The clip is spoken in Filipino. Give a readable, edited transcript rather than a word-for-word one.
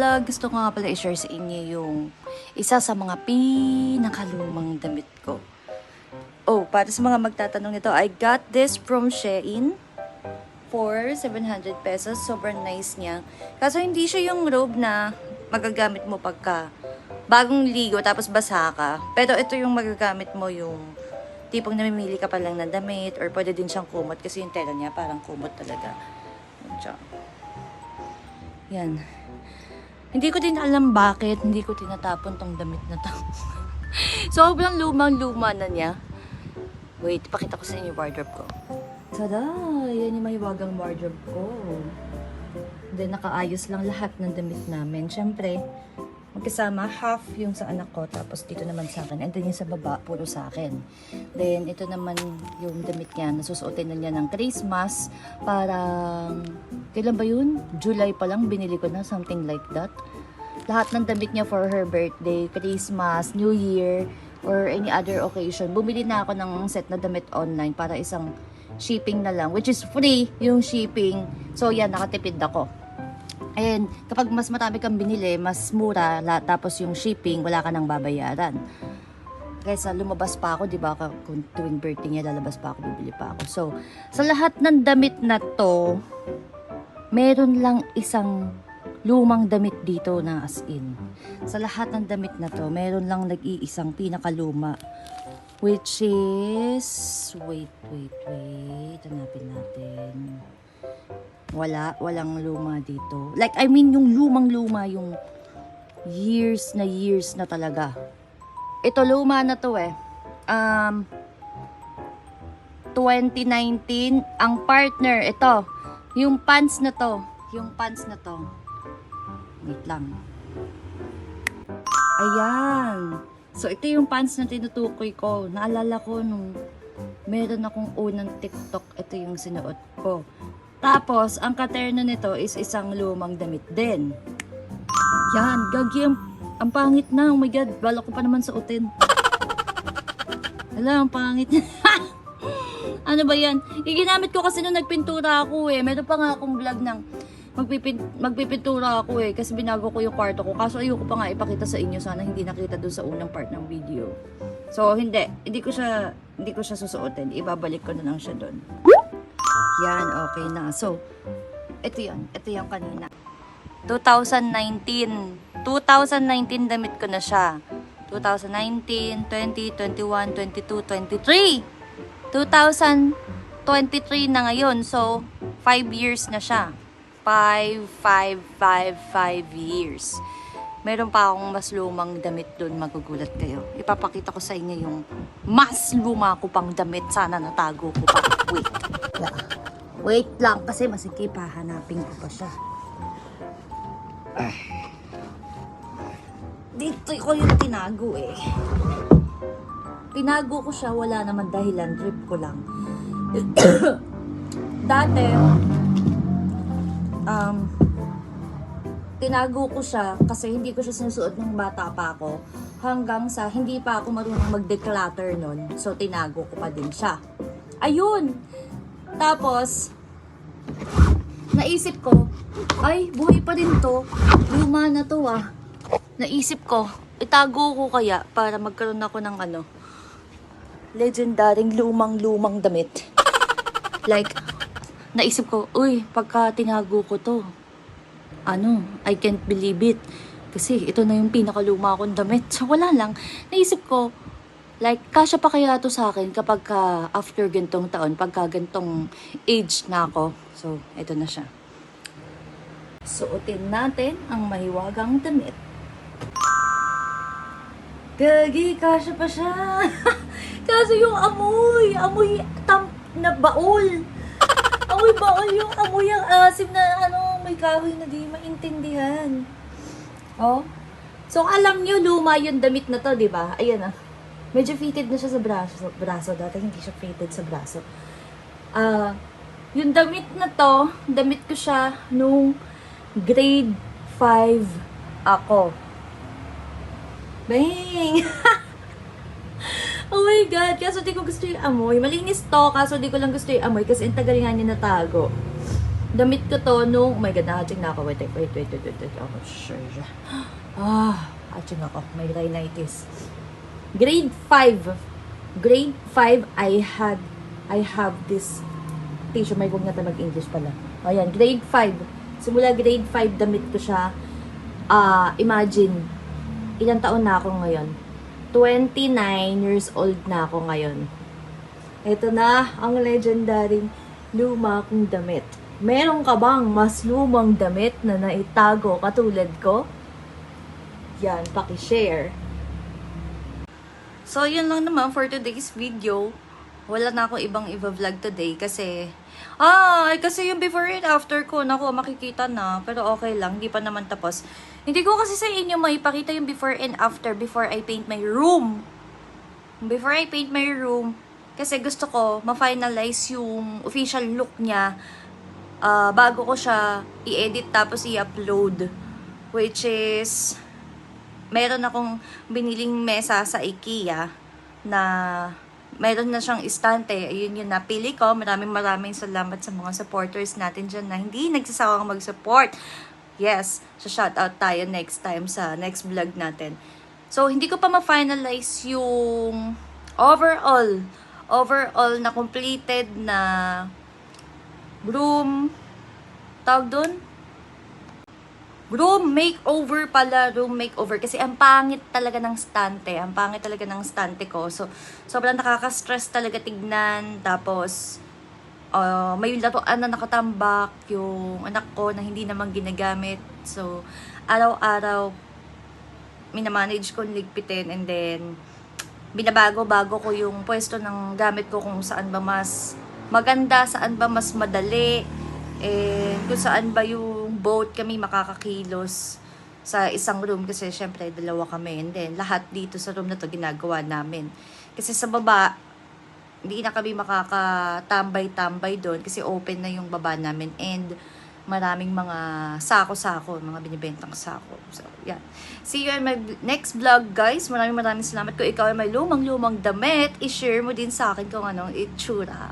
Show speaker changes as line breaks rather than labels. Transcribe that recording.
vlog, gusto ko nga pala i-share sa inyo yung isa sa mga pinakalumang damit ko. Oh, para sa mga magtatanong nito, I got this from Shein for 700 pesos. Sobrang nice niya. Kaso hindi siya yung robe na magagamit mo pagka bagong ligo tapos basa ka. Pero ito yung magagamit mo yung tipong namimili ka pa lang ng damit or pwede din siyang kumot kasi yung tela niya parang kumot talaga. Yan siya. Yan. Hindi ko din alam bakit hindi ko tinatapon tong damit na to. Sobrang lumang-luma na niya. Wait, pakita ko sa inyo yung wardrobe ko. Tada! Yan yung mahiwagang wardrobe ko. Then, nakaayos lang lahat ng damit namin. Siyempre, magkasama, half yung sa anak ko, tapos dito naman sa akin. And then yung sa baba, puro sa akin. Then, ito naman yung damit niya. Nasusuotin na niya ng Christmas. Parang, kailan ba yun? July pa lang, binili ko na, something like that. Lahat ng damit niya for her birthday, Christmas, New Year, or any other occasion. Bumili na ako ng set na damit online para isang shipping na lang, which is free yung shipping. So, yan, nakatipid ako. And kapag mas marami kang binili, mas mura, tapos yung shipping, wala ka nang babayaran. Kaysa lumabas pa ako, di ba, kung tuwing birthday niya, lalabas pa ako, bibili pa ako. So, sa lahat ng damit na to, meron lang isang lumang damit dito na as in. Sa lahat ng damit na to, meron lang nag-iisang pinakaluma. Which is, wait. Hanapin natin. Walang luma dito. Like, I mean, yung lumang-luma, yung years na talaga. Ito, luma na to eh. 2019, ang partner, ito. Yung pants na to. Wait lang. Ayan. So, ito yung pants na tinutukoy ko. Naalala ko nung meron akong unang TikTok, ito yung sinuot ko. Tapos, ang katerno nito is isang lumang damit din. Yan, gagi, ang pangit na. Oh my God, bala ko pa naman suotin. Alam, ang pangit na. Ano ba yan? Iginamit ko kasi nung nagpintura ako eh. Meron pa nga akong vlog ng magpipintura ako eh. Kasi binago ko yung kwarto ko. Kaso ayoko pa nga ipakita sa inyo. Sana hindi nakita doon sa unang part ng video. So, hindi ko siya susuotin. Ibabalik ko na lang siya doon. Yan, okay na. So, ito yan. Ito yung kanina. 2019 damit ko na siya. 2019, 20, 21, 22, 23. 2023 na ngayon. So, 5 years na siya. 5 years. Meron pa akong mas lumang damit doon, magugulat kayo. Ipapakita ko sa inyo yung mas luma ko pang damit. Sana natago ko pa. Wait lang kasi masikip, hahanapin ko pa siya. Dito ko yung tinago eh. Tinago ko siya, wala naman dahilan, trip ko lang. Dati, tinago ko siya kasi hindi ko siya sinusuot ng bata pa ako hanggang sa hindi pa ako marunong mag-declutter nun. So, tinago ko pa din siya. Ayun! Tapos, naisip ko, ay, buhay pa din to. Luma na to ah. Naisip ko, itago ko kaya para magkaroon ako ng legendaring lumang damit. Like, naisip ko, uy, pagka tinago ko to, I can't believe it. Kasi ito na yung pinakaluma kong damit. So, wala lang. Naisip ko, like, kasya pa kaya to sa akin kapag after gantong taon, pagka gantong age na ako. So, ito na siya. Suotin natin ang mahiwagang damit. Gagi, kasya pa siya. Kaso yung amoy na baol. Amoy baol yung amoy ang asim na may kahoy na di maintindihan. Oh. So, alam nyo, luma yung damit na to, di ba? Ayan ah. Medyo fitted na siya sa braso. Dati hindi siya fitted sa braso. Yung damit na to, damit ko siya nung grade 5 ako. Bang! Oh my God, kaso di ko gusto yung amoy. Malinis to, kaso di ko lang gusto yung amoy kasi ang tagal nga niya natago. Damit ko to nung, oh my god, na-hatching na ako. Wait. Ako, sure. Hatching ako. May rhinitis. Grade 5. Grade 5, I have this tissue. May huwag na tayo mag-English pala. Ayan, grade 5. Simula grade 5, damit ko siya. Imagine, ilang taon na ako ngayon? 29 years old na ako ngayon. Ito na ang legendary luma kong damit. Meron ka bang mas lumang damit na naitago katulad ko? Yan, paki-share. So, yun lang naman for today's video. Wala na ako ibang i-vlog today kasi yung before and after ko, naku, makikita na. Pero okay lang, hindi pa naman tapos. Hindi ko kasi sa inyo maipakita yung before and after before I paint my room. Before I paint my room, kasi gusto ko ma-finalize yung official look niya bago ko siya i-edit tapos i-upload. Which is, meron akong biniling mesa sa IKEA na meron na siyang istante. Ayun yung napili ko. Maraming salamat sa mga supporters natin dyan na hindi nagsasawang mag-support. Yes, shoutout tayo next time sa next vlog natin. So, hindi ko pa ma-finalize yung overall na completed na room, tawag doon? Room makeover pala, room makeover. Kasi ang pangit talaga ng stante ko. So, sobrang nakaka-stress talaga tignan. Tapos, may laruan na nakatambak yung anak ko na hindi naman ginagamit. So, araw-araw, minamanage ko ligpitin and then, binabago-bago ko yung pwesto ng gamit ko kung saan ba mas maganda, saan ba mas madali, kung saan ba yung boat kami makakakilos sa isang room kasi syempre dalawa kami and then lahat dito sa room na to ginagawa namin. Kasi sa baba, hindi na kami makakatambay-tambay doon kasi open na yung baba namin and maraming mga sako-sako, mga binibentang sako. So, yeah. See you in my next vlog, guys. Maraming salamat. Kung ikaw ay may lumang-lumang damit, i-share mo din sa akin kung anong itsura.